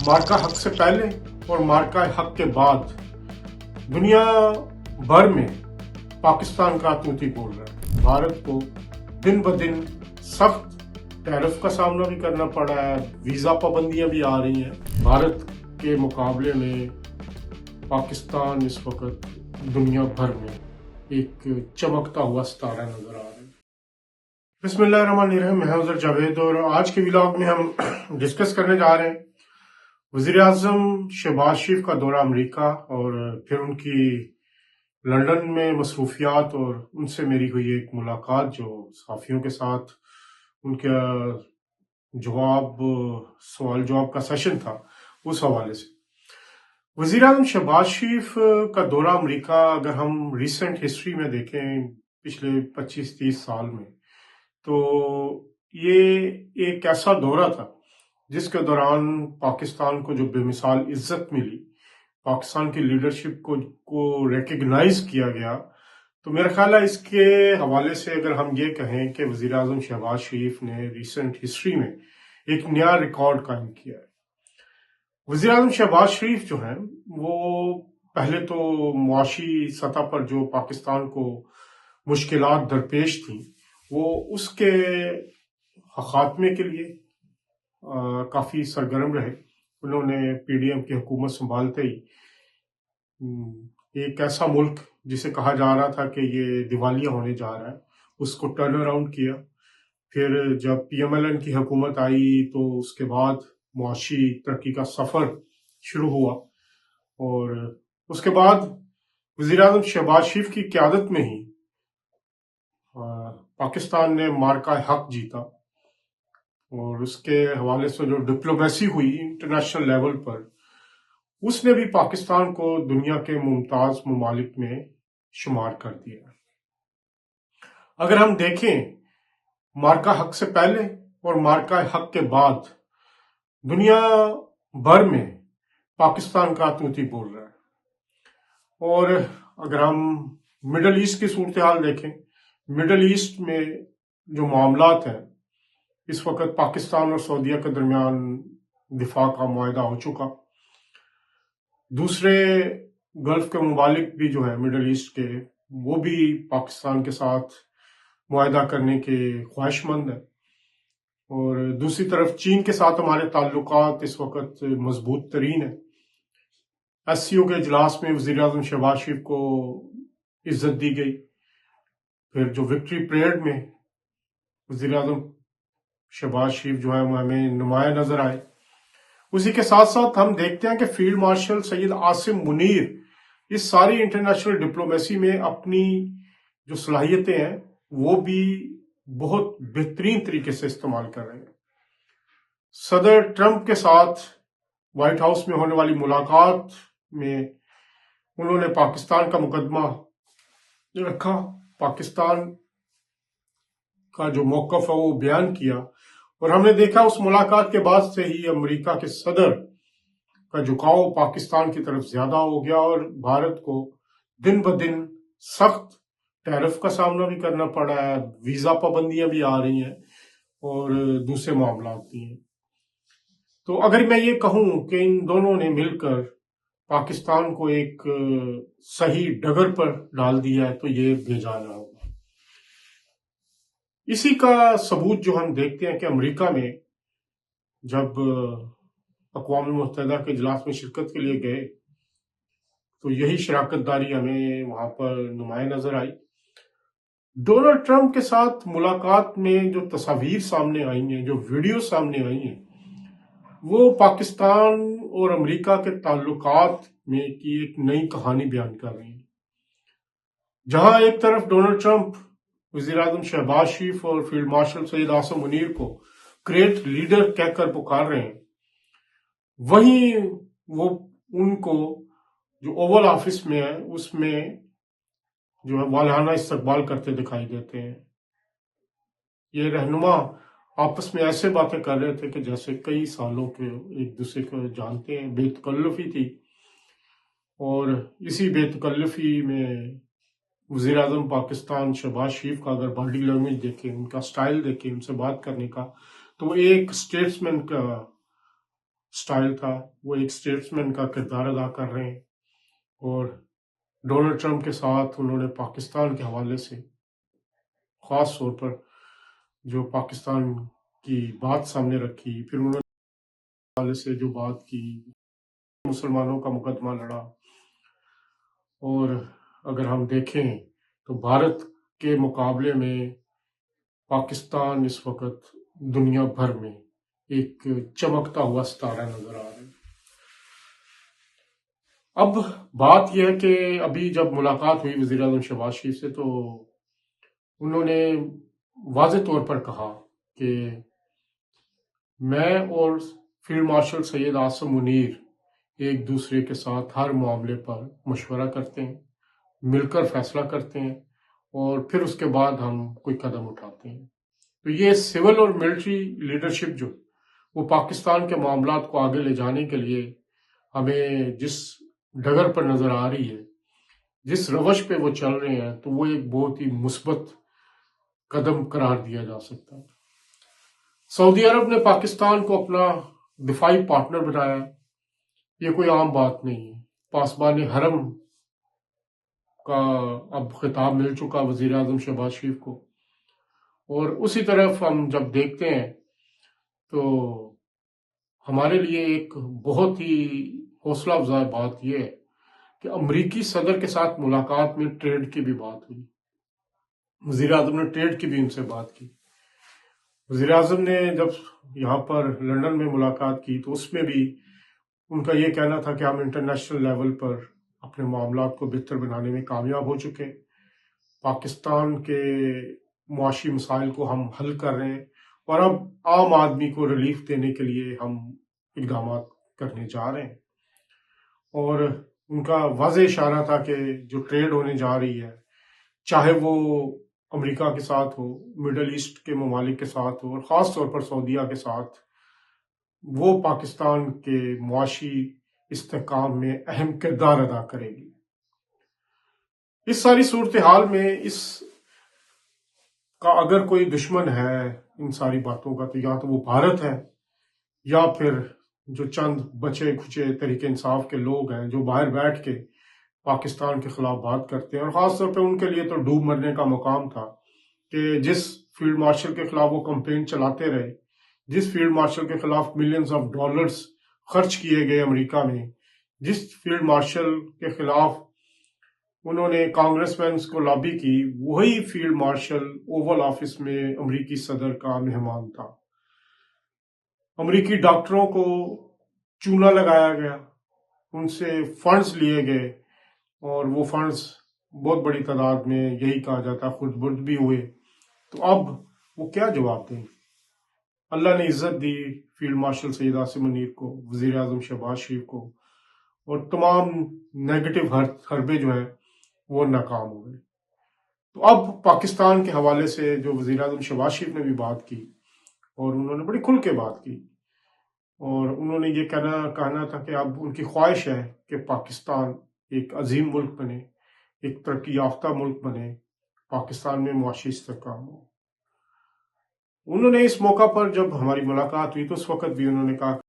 मार्का हक से पहले और मार्का हक के बाद दुनिया भर में पाकिस्तान का आतंकी बोल रहा है। भारत को दिन ब दिन सख्त टैरिफ का सामना भी करना पड़ा है, वीजा पाबंदियां भी आ रही हैं। भारत के मुकाबले में पाकिस्तान इस वक्त दुनिया भर में एक चमकता हुआ सितारा नजर आ रहा है। बिस्मिल्लाहिर्रहमानिर्रहीम, मैं हूं जावेद और आज के व्लॉग में हम डिस्कस करने जा रहे हैं वज़ीर-ए-आज़म शहबाज शरीफ का दौरा अमेरिका और फिर उनकी लंदन में मसरूफियात और उनसे मेरी हुई एक मुलाकात जो सहाफ़ियों के साथ उनका सवाल जवाब का सेशन था, उस हवाले से वज़ीर-ए-आज़म शहबाज शरीफ का दौरा अमेरिका अगर हम रिसेंट हिस्ट्री में देखें पिछले 25-30 साल में, तो ये एक ऐसा दौरा था जिसके दौरान पाकिस्तान को जो बेमिसाल इज्जत मिली, पाकिस्तान की लीडरशिप को रिकग्नाइज किया गया। तो मेरा ख्याल है इसके हवाले से अगर हम ये कहें कि वज़ीर आज़म शहबाज शरीफ ने रिसेंट हिस्ट्री में एक नया रिकॉर्ड कायम किया है। वज़ीर आज़म शहबाज शरीफ जो हैं वो पहले तो मुआशी सतह पर जो पाकिस्तान को मुश्किलात दरपेश थी, वो उसके खात्मे के लिए काफ़ी सरगर्म रहे। उन्होंने पीडीएम की हुकूमत संभालते ही एक ऐसा मुल्क जिसे कहा जा रहा था कि ये दिवालिया होने जा रहा है, उसको टर्न अराउंड किया। फिर जब पीएमएलएन की हुकूमत आई तो उसके बाद मुआशी तरक्की का सफ़र शुरू हुआ और उसके बाद वज़ीर-ए-आज़म शहबाज शरीफ की क़यादत में ही पाकिस्तान ने मार्का हक जीता और उसके हवाले से जो डिप्लोमेसी हुई इंटरनेशनल लेवल पर, उसने भी पाकिस्तान को दुनिया के मुमताज ममालिक में शुमार कर दिया। अगर हम देखें मार्का हक से पहले और मार्का हक के बाद दुनिया भर में पाकिस्तान का आतंकी बोल रहा है। और अगर हम मिडल ईस्ट की सूरत हाल देखें, मिडल ईस्ट में जो मामलात हैं, इस वक्त पाकिस्तान और सऊदीया के दरमियान दिफा का मुआहदा हो चुका। दूसरे गल्फ के ममालिक भी जो है मिडल ईस्ट के, वो भी पाकिस्तान के साथ मुआहदा करने के ख्वाहिशमंद है। और दूसरी तरफ चीन के साथ हमारे ताल्लुकात इस वक्त मजबूत तरीन है। एससीओ के इजलास में वज़ीर-ए-आज़म शहबाज शरीफ को इज्जत दी गई। फिर जो विक्ट्री परेड में वज़ीर-ए-आज़म शहबाज शरीफ जो है वो हमें नुमाया नजर आए। उसी के साथ साथ हम देखते हैं कि फील्ड मार्शल सैयद आसिम मुनीर इस सारी इंटरनेशनल डिप्लोमेसी में अपनी जो सलाहियतें हैं वो भी बहुत बेहतरीन तरीके से इस्तेमाल कर रहे हैं। सदर ट्रंप के साथ व्हाइट हाउस में होने वाली मुलाकात में उन्होंने पाकिस्तान का मुकदमा रखा, पाकिस्तान का जो मौक़िफ़ है वो बयान किया और हमने देखा उस मुलाकात के बाद से ही अमेरिका के सदर का झुकाव पाकिस्तान की तरफ ज्यादा हो गया और भारत को दिन ब दिन सख्त टैरिफ का सामना भी करना पड़ा है, वीजा पाबंदियां भी आ रही हैं और दूसरे मामला भी हैं। तो अगर मैं ये कहूं कि इन दोनों ने मिलकर पाकिस्तान को एक सही डगर पर डाल दिया है, तो ये बेजाना होगा। इसी का सबूत जो हम देखते हैं कि अमेरिका में जब अक़वाम मुत्तहिदा के इजलास में शिरकत के लिए गए तो यही शराकतदारी हमें वहां पर नुमाया नजर आई। डोनाल्ड ट्रंप के साथ मुलाकात में जो तस्वीर सामने आई हैं, जो वीडियो सामने आई हैं, वो पाकिस्तान और अमेरिका के ताल्लुकात में की एक नई कहानी बयान कर रही है। जहां एक तरफ डोनाल्ड ट्रंप वज़ीर-ए-आज़म शहबाज शरीफ और फील्ड मार्शल सैयद आसिम मुनीर को ग्रेट लीडर कहकर पुकार रहे हैं, वहीं वो उनको जो ओवल ऑफिस में है उसमें जो है वालहाना इस्तकबाल करते दिखाई देते हैं। ये रहनुमा आपस में ऐसे बातें कर रहे थे कि जैसे कई सालों के एक दूसरे को जानते हैं। बेतकल्लुफी थी और इसी बेतकल्लुफी में वज़ीर-ए-आज़म पाकिस्तान शहबाज शरीफ का अगर बॉडी लैंग्वेज देखें, उनका स्टाइल देखें, उनसे बात करने का, तो एक स्टेट्समैन का سٹائل تھا، وہ ایک اسٹیٹسمین کا کردار ادا کر رہے ہیں، اور ڈونلڈ ٹرمپ کے ساتھ انہوں نے پاکستان کے حوالے سے خاص طور پر جو پاکستان کی بات سامنے رکھی، پھر انہوں نے حوالے سے جو بات کی، مسلمانوں کا مقدمہ لڑا. اور اگر ہم دیکھیں تو بھارت کے مقابلے میں پاکستان اس وقت دنیا بھر میں ایک چمکتا ہوا ستارہ نظر آ رہا ہے. اب بات یہ ہے کہ ابھی جب ملاقات ہوئی وزیر اعظم شہباز شریف سے، تو انہوں نے واضح طور پر کہا کہ میں اور فیلڈ مارشل سید عاصم منیر ایک دوسرے کے ساتھ ہر معاملے پر مشورہ کرتے ہیں، مل کر فیصلہ کرتے ہیں، اور پھر اس کے بعد ہم کوئی قدم اٹھاتے ہیں. تو یہ سول اور ملٹری لیڈرشپ جو وہ پاکستان کے معاملات کو آگے لے جانے کے لیے ہمیں جس ڈگر پر نظر آ رہی ہے، جس روش پہ وہ چل رہے ہیں، تو وہ ایک بہت ہی مثبت قدم قرار دیا جا سکتا ہے. سعودی عرب نے پاکستان کو اپنا دفاعی پارٹنر بنایا، یہ کوئی عام بات نہیں ہے. پاسبان حرم کا اب خطاب مل چکا وزیر اعظم شہباز شریف کو، اور اسی طرف ہم جب دیکھتے ہیں تو ہمارے لیے ایک بہت ہی حوصلہ افزا بات یہ ہے کہ امریکی صدر کے ساتھ ملاقات میں ٹریڈ کی بھی بات ہوئی. وزیر اعظم نے ٹریڈ کی بھی ان سے بات کی. وزیر اعظم نے جب یہاں پر لندن میں ملاقات کی تو اس میں بھی ان کا یہ کہنا تھا کہ ہم انٹرنیشنل لیول پر اپنے معاملات کو بہتر بنانے میں کامیاب ہو چکے، پاکستان کے معاشی مسائل کو ہم حل کر رہے ہیں، اور اب عام آدمی کو ریلیف دینے کے لیے ہم اقدامات کرنے جا رہے ہیں. اور ان کا واضح اشارہ تھا کہ جو ٹریڈ ہونے جا رہی ہے، چاہے وہ امریکہ کے ساتھ ہو، مڈل ایسٹ کے ممالک کے ساتھ ہو، اور خاص طور پر سعودیہ کے ساتھ، وہ پاکستان کے معاشی استحکام میں اہم کردار ادا کرے گی. اس ساری صورتحال میں اس کا اگر کوئی دشمن ہے ان ساری باتوں کا، تو یا تو وہ بھارت ہے، یا پھر جو چند بچے کھچے طریقے انصاف کے لوگ ہیں جو باہر بیٹھ کے پاکستان کے خلاف بات کرتے ہیں. اور خاص طور پہ ان کے لیے تو ڈوب مرنے کا مقام تھا کہ جس فیلڈ مارشل کے خلاف وہ کمپین چلاتے رہے، جس فیلڈ مارشل کے خلاف ملینز آف ڈالرز خرچ کیے گئے امریکہ میں، جس فیلڈ مارشل کے خلاف انہوں نے کانگریس مینس کو لابی کی، وہی فیلڈ مارشل اوول آفس میں امریکی صدر کا مہمان تھا. امریکی ڈاکٹروں کو چونا لگایا گیا، ان سے فنڈز لیے گئے، اور وہ فنڈز بہت بڑی تعداد میں، یہی کہا جاتا ہے، خرد برد بھی ہوئے. تو اب وہ کیا جواب دیں؟ اللہ نے عزت دی فیلڈ مارشل سید عاصم منیر کو، وزیر اعظم شہباز شریف کو، اور تمام نیگیٹو حربے جو ہیں وہ ناکام ہوئے. تو اب پاکستان کے حوالے سے جو وزیر اعظم شہباز شریف نے بھی بات کی، اور انہوں نے بڑی کھل کے بات کی، اور انہوں نے یہ کہنا تھا کہ اب ان کی خواہش ہے کہ پاکستان ایک عظیم ملک بنے، ایک ترقی یافتہ ملک بنے، پاکستان میں معاشی استحکام ہو. انہوں نے اس موقع پر جب ہماری ملاقات ہوئی تو اس وقت بھی انہوں نے کہا کہ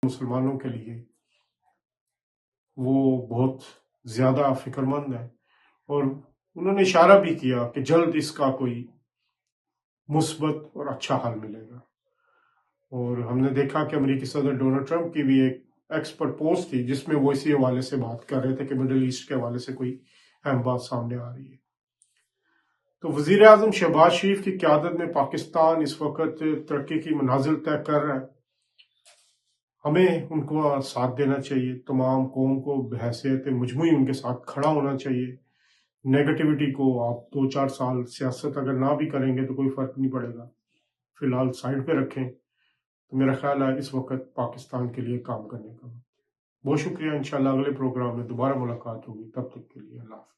مسلمانوں کے لیے وہ بہت زیادہ فکر مند ہے، اور انہوں نے اشارہ بھی کیا کہ جلد اس کا کوئی مثبت اور اچھا حل ملے گا. اور ہم نے دیکھا کہ امریکی صدر ڈونلڈ ٹرمپ کی بھی ایک ایکس پر پوسٹ تھی جس میں وہ اسی حوالے سے بات کر رہے تھے کہ مڈل ایسٹ کے حوالے سے کوئی اہم بات سامنے آ رہی ہے. تو وزیر اعظم شہباز شریف کی قیادت میں پاکستان اس وقت ترقی کی منازل طے کر رہا ہے. ہمیں ان کو ساتھ دینا چاہیے، تمام قوم کو بحیثیت مجموعی ان کے ساتھ کھڑا ہونا چاہیے. نیگیٹیوٹی کو آپ 2-4 سال سیاست اگر نہ بھی کریں گے تو کوئی فرق نہیں پڑے گا، فی الحال سائڈ پہ رکھیں. تو میرا خیال ہے اس وقت پاکستان کے لیے کام کرنے کا. بہت شکریہ. انشاءاللہ اگلے پروگرام میں دوبارہ ملاقات ہوگی. تب تک کے لیے اللہ حافظ.